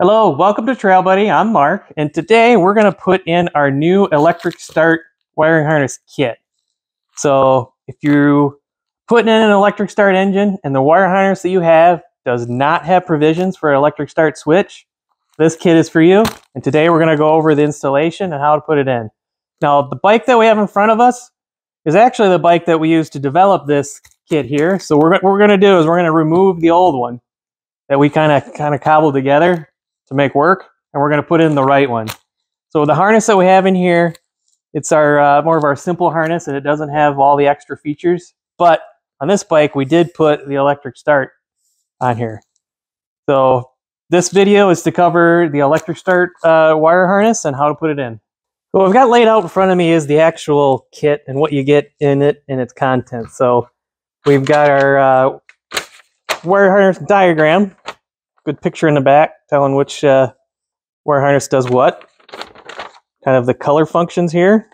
Hello, welcome to Trail Buddy. I'm Mark, and today we're going to put in our new electric start wiring harness kit. So if you're putting in an electric start engine and the wire harness that you have does not have provisions for an electric start switch, this kit is for you. And today we're going to go over the installation and how to put it in. Now, the bike that we have in front of us is actually the bike that we used to develop this kit here. So what we're going to do is we're going to remove the old one that we kind of cobbled together to make work, and we're going to put in the right one. So the harness that we have in here, it's our more of our simple harness, and it doesn't have all the extra features. But on this bike, we did put the electric start on here. So this video is to cover the electric start wire harness and how to put it in. So what I've got laid out in front of me is the actual kit and what you get in it and its contents. So we've got our wire harness diagram. Good picture in the back telling which wire harness does what. Kind of the color functions here,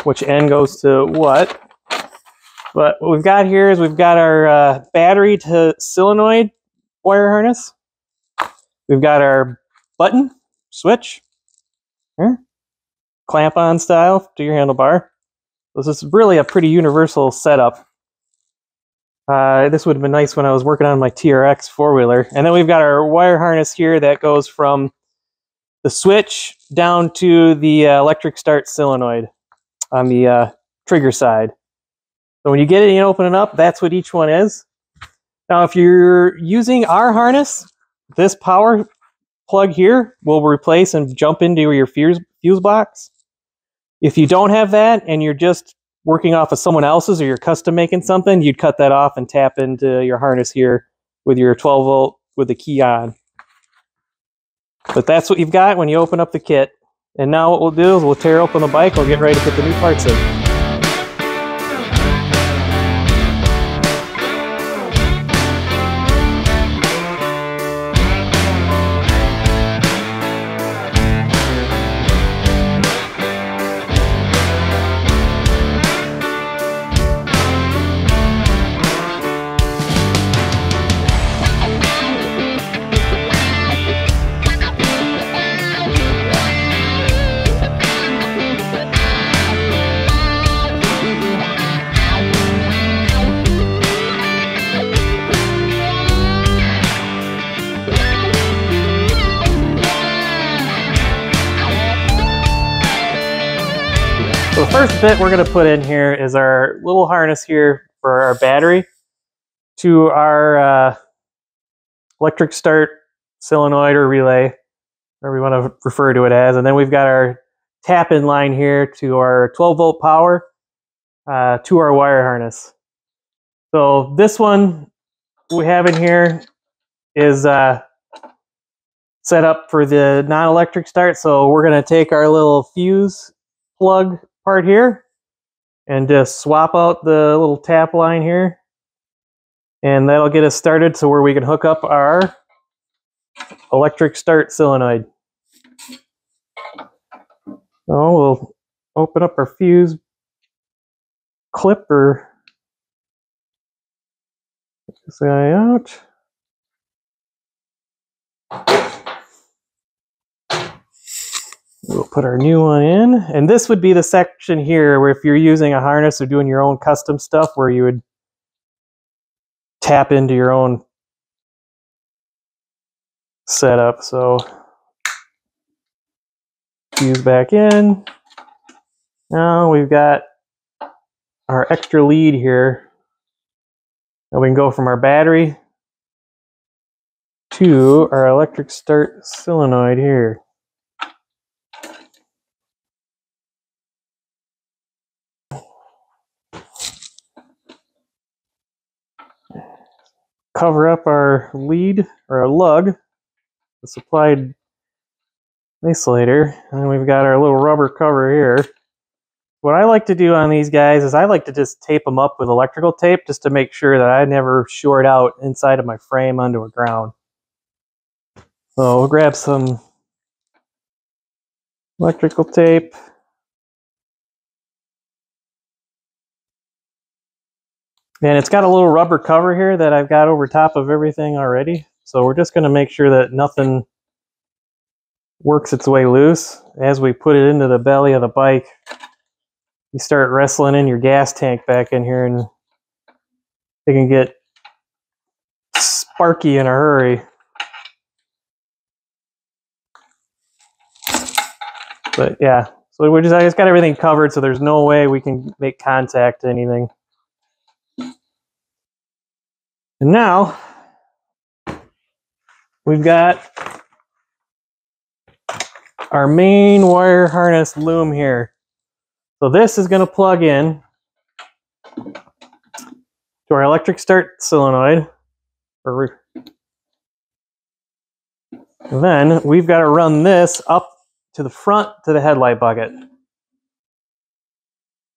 which end goes to what. But what we've got here is we've got our battery to solenoid wire harness. We've got our button switch here, clamp on style to your handlebar. This is really a pretty universal setup. This would have been nice when I was working on my TRX four-wheeler. And then we've got our wire harness here that goes from the switch down to the electric start solenoid on the trigger side. So when you get it and you open it up, that's what each one is. Now, if you're using our harness, this power plug here will replace and jump into your fuse box. If you don't have that and you're just working off of someone else's or you're custom making something, you'd cut that off and tap into your harness here with your 12 volt with the key on. But that's what you've got when you open up the kit. And now what we'll do is we'll tear open the bike, we'll get ready to put the new parts in. So the first bit we're going to put in here is our little harness here for our battery to our electric start solenoid or relay, whatever we want to refer to it as. And then we've got our tap-in line here to our 12 volt power to our wire harness. So this one we have in here is set up for the non-electric start. So we're going to take our little fuse plug part here and just swap out the little tap line here, and that'll get us started to where we can hook up our electric start solenoid. So we'll open up our fuse clip or get this guy out. We'll put our new one in, and this would be the section here where if you're using a harness or doing your own custom stuff where you would tap into your own setup. So fuse back in. Now we've got our extra lead here. Now we can go from our battery to our electric start solenoid here. Cover up our lead or our lug, the supplied isolator, and we've got our little rubber cover here. What I like to do on these guys is I like to just tape them up with electrical tape just to make sure that I never short out inside of my frame onto a ground. So we'll grab some electrical tape. And it's got a little rubber cover here that I've got over top of everything already. So we're just going to make sure that nothing works its way loose. As we put it into the belly of the bike, you start wrestling in your gas tank back in here, and it can get sparky in a hurry. But yeah, so I just got everything covered, so there's no way we can make contact to anything. And now we've got our main wire harness loom here. So this is going to plug in to our electric start solenoid. And then we've got to run this up to the front to the headlight bucket.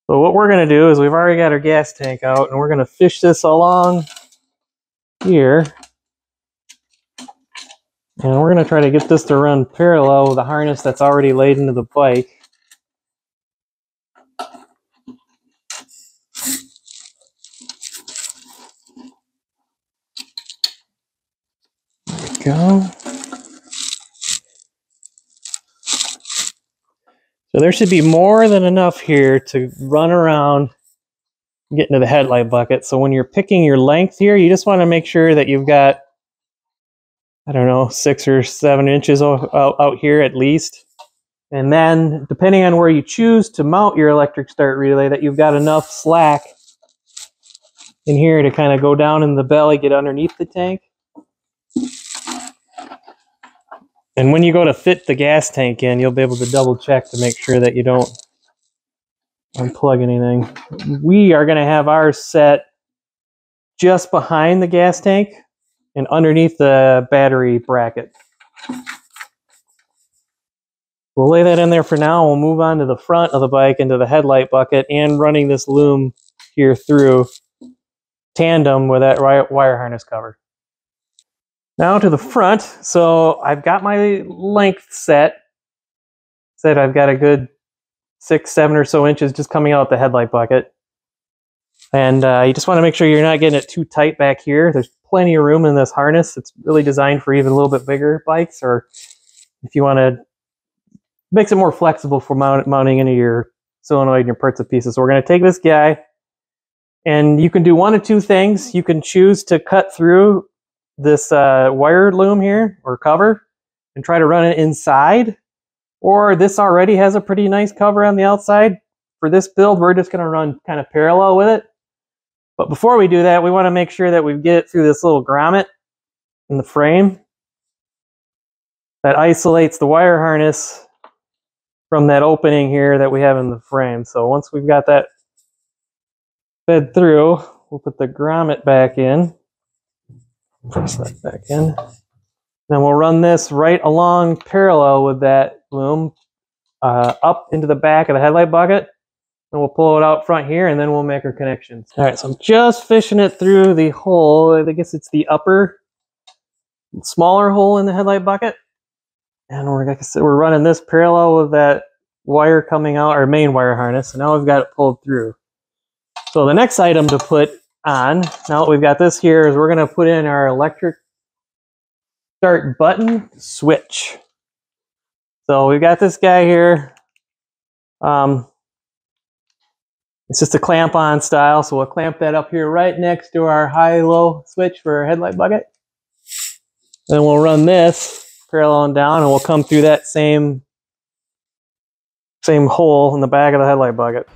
So what we're going to do is we've already got our gas tank out, and we're going to fish this along here. And we're going to try to get this to run parallel with the harness that's already laid into the bike. There we go. So there should be more than enough here to run around and get into the headlight bucket. So when you're picking your length here, you just want to make sure that you've got, I don't know, 6 or 7 inches out here at least. And then depending on where you choose to mount your electric start relay, that you've got enough slack in here to kind of go down in the belly, get underneath the tank. And when you go to fit the gas tank in, you'll be able to double check to make sure that you don't unplug anything. We are going to have ours set just behind the gas tank and underneath the battery bracket. We'll lay that in there for now. We'll move on to the front of the bike into the headlight bucket and running this loom here through tandem with that wire harness cover. Now to the front. So I've got my length set. Said I've got a good 6, 7 or so inches just coming out the headlight bucket. And you just want to make sure you're not getting it too tight back here. There's plenty of room in this harness. It's really designed for even a little bit bigger bikes, or if you want to makes it more flexible for mounting into your solenoid and your parts and pieces. So we're going to take this guy, and you can do one of two things. You can choose to cut through this wire loom here or cover and try to run it inside, or this already has a pretty nice cover on the outside. For this build, we're just going to run kind of parallel with it. But before we do that, we want to make sure that we get it through this little grommet in the frame that isolates the wire harness from that opening here that we have in the frame. So once we've got that fed through, we'll put the grommet back in. Press that back in. Then we'll run this right along parallel with that loom up into the back of the headlight bucket. And we'll pull it out front here, and then we'll make our connections. All right, so I'm just fishing it through the hole. I guess it's the upper, smaller hole in the headlight bucket. And like I said, we're running this parallel with that wire coming out, our main wire harness. And now we've got it pulled through. So the next item to put on, now that we've got this here, is we're going to put in our electric start button switch. So we've got this guy here. It's just a clamp-on style, so we'll clamp that up here right next to our high-low switch for our headlight bucket. Then we'll run this parallel down, and we'll come through that same hole in the back of the headlight bucket.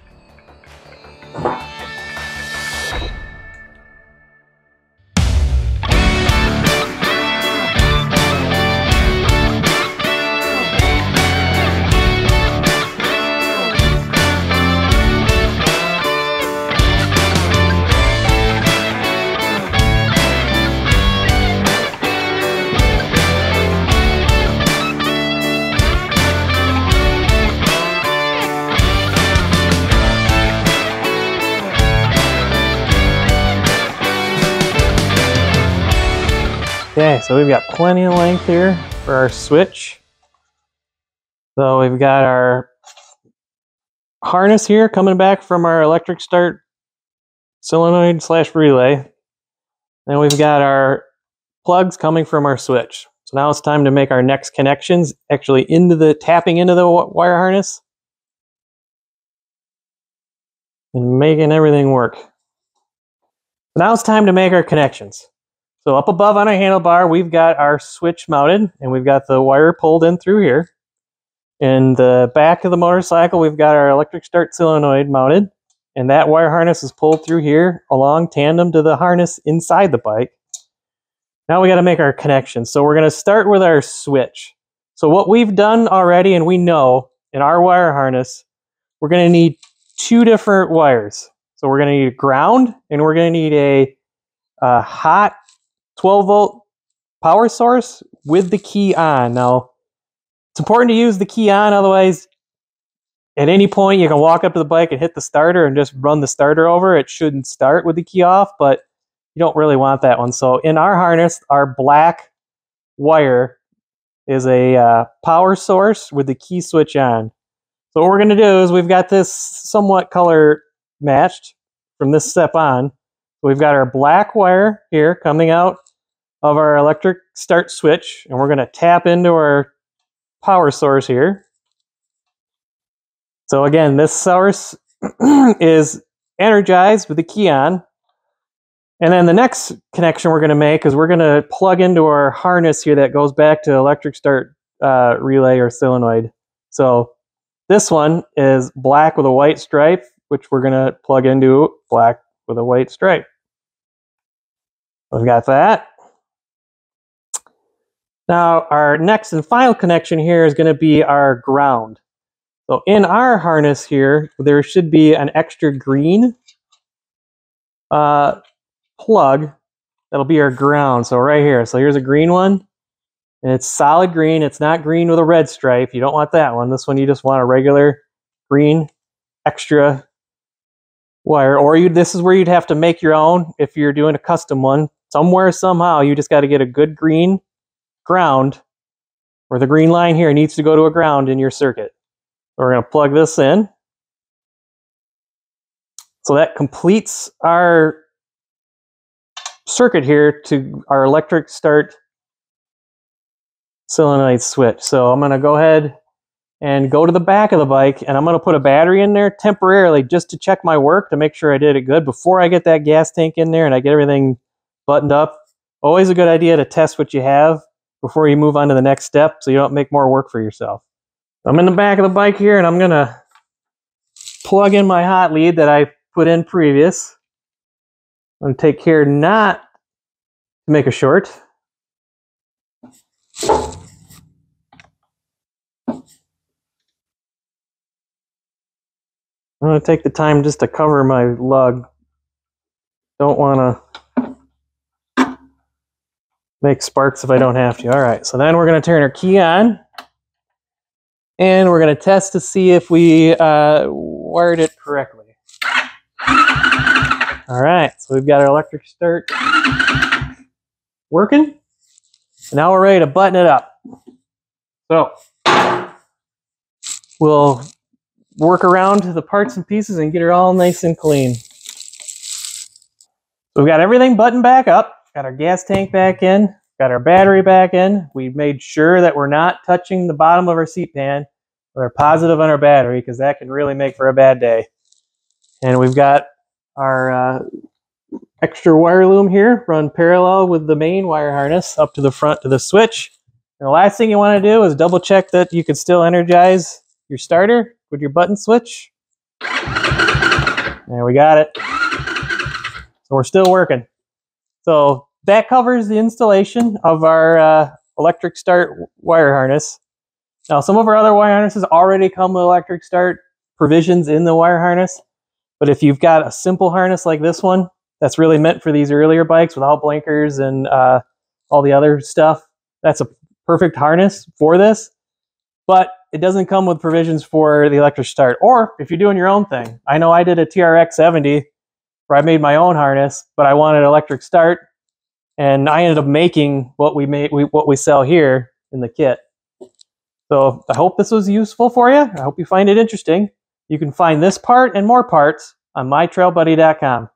Okay, so we've got plenty of length here for our switch. So we've got our harness here coming back from our electric start solenoid / relay. Then we've got our plugs coming from our switch. So now it's time to make our next connections, actually tapping into the wire harness and making everything work. So now it's time to make our connections. So up above on our handlebar, we've got our switch mounted, and we've got the wire pulled in through here. In the back of the motorcycle, we've got our electric start solenoid mounted, and that wire harness is pulled through here along tandem to the harness inside the bike. Now we got to make our connections. So we're going to start with our switch. So what we've done already, and we know in our wire harness, we're going to need two different wires. So we're going to need a ground, and we're going to need a hot 12-volt power source with the key on. Now, it's important to use the key on, otherwise, at any point you can walk up to the bike and hit the starter and just run the starter over. It shouldn't start with the key off, but you don't really want that one. So in our harness, our black wire is a power source with the key switch on. So what we're going to do is we've got this somewhat color matched from this step on. We've got our black wire here coming out of our electric start switch, and we're going to tap into our power source here. So again, this source is energized with the key on. And then the next connection we're going to make is we're going to plug into our harness here that goes back to electric start relay or solenoid. So this one is black with a white stripe, which we're going to plug into black with a white stripe. We've got that. Now our next and final connection here is going to be our ground. So in our harness here, there should be an extra green plug that'll be our ground. So right here, so here's a green one, and it's solid green. It's not green with a red stripe. You don't want that one. This one you just want a regular green extra wire, or this is where you'd have to make your own if you're doing a custom one. Somewhere, somehow, you just got to get a good green ground, or the green line here needs to go to a ground in your circuit. So we're going to plug this in. So that completes our circuit here to our electric start solenoid switch. So I'm going to go ahead and go to the back of the bike, and I'm going to put a battery in there temporarily just to check my work, to make sure I did it good before I get that gas tank in there and I get everything buttoned up. Always a good idea to test what you have before you move on to the next step, so you don't make more work for yourself. I'm in the back of the bike here, and I'm going to plug in my hot lead that I put in previous. I'm going to take care not to make a short. I'm going to take the time just to cover my lug. Don't want to make sparks if I don't have to. All right, so then we're going to turn our key on, and we're going to test to see if we wired it correctly. All right, so we've got our electric start working. Now we're ready to button it up. So we'll work around the parts and pieces and get it all nice and clean. So we've got everything buttoned back up, got our gas tank back in, got our battery back in. We've made sure that we're not touching the bottom of our seat pan. We're positive on our battery, because that can really make for a bad day. And we've got our extra wire loom here run parallel with the main wire harness up to the front to the switch. And the last thing you want to do is double check that you can still energize your starter with your button switch. There, we got it. So we're still working. So that covers the installation of our electric start wire harness. Now, some of our other wire harnesses already come with electric start provisions in the wire harness. But if you've got a simple harness like this one, that's really meant for these earlier bikes without blinkers and all the other stuff, that's a perfect harness for this. But it doesn't come with provisions for the electric start. Or if you're doing your own thing. I know I did a TRX 70 where I made my own harness, but I wanted electric start, and I ended up making what we sell here in the kit. So I hope this was useful for you. I hope you find it interesting. You can find this part and more parts on mytrailbuddy.com.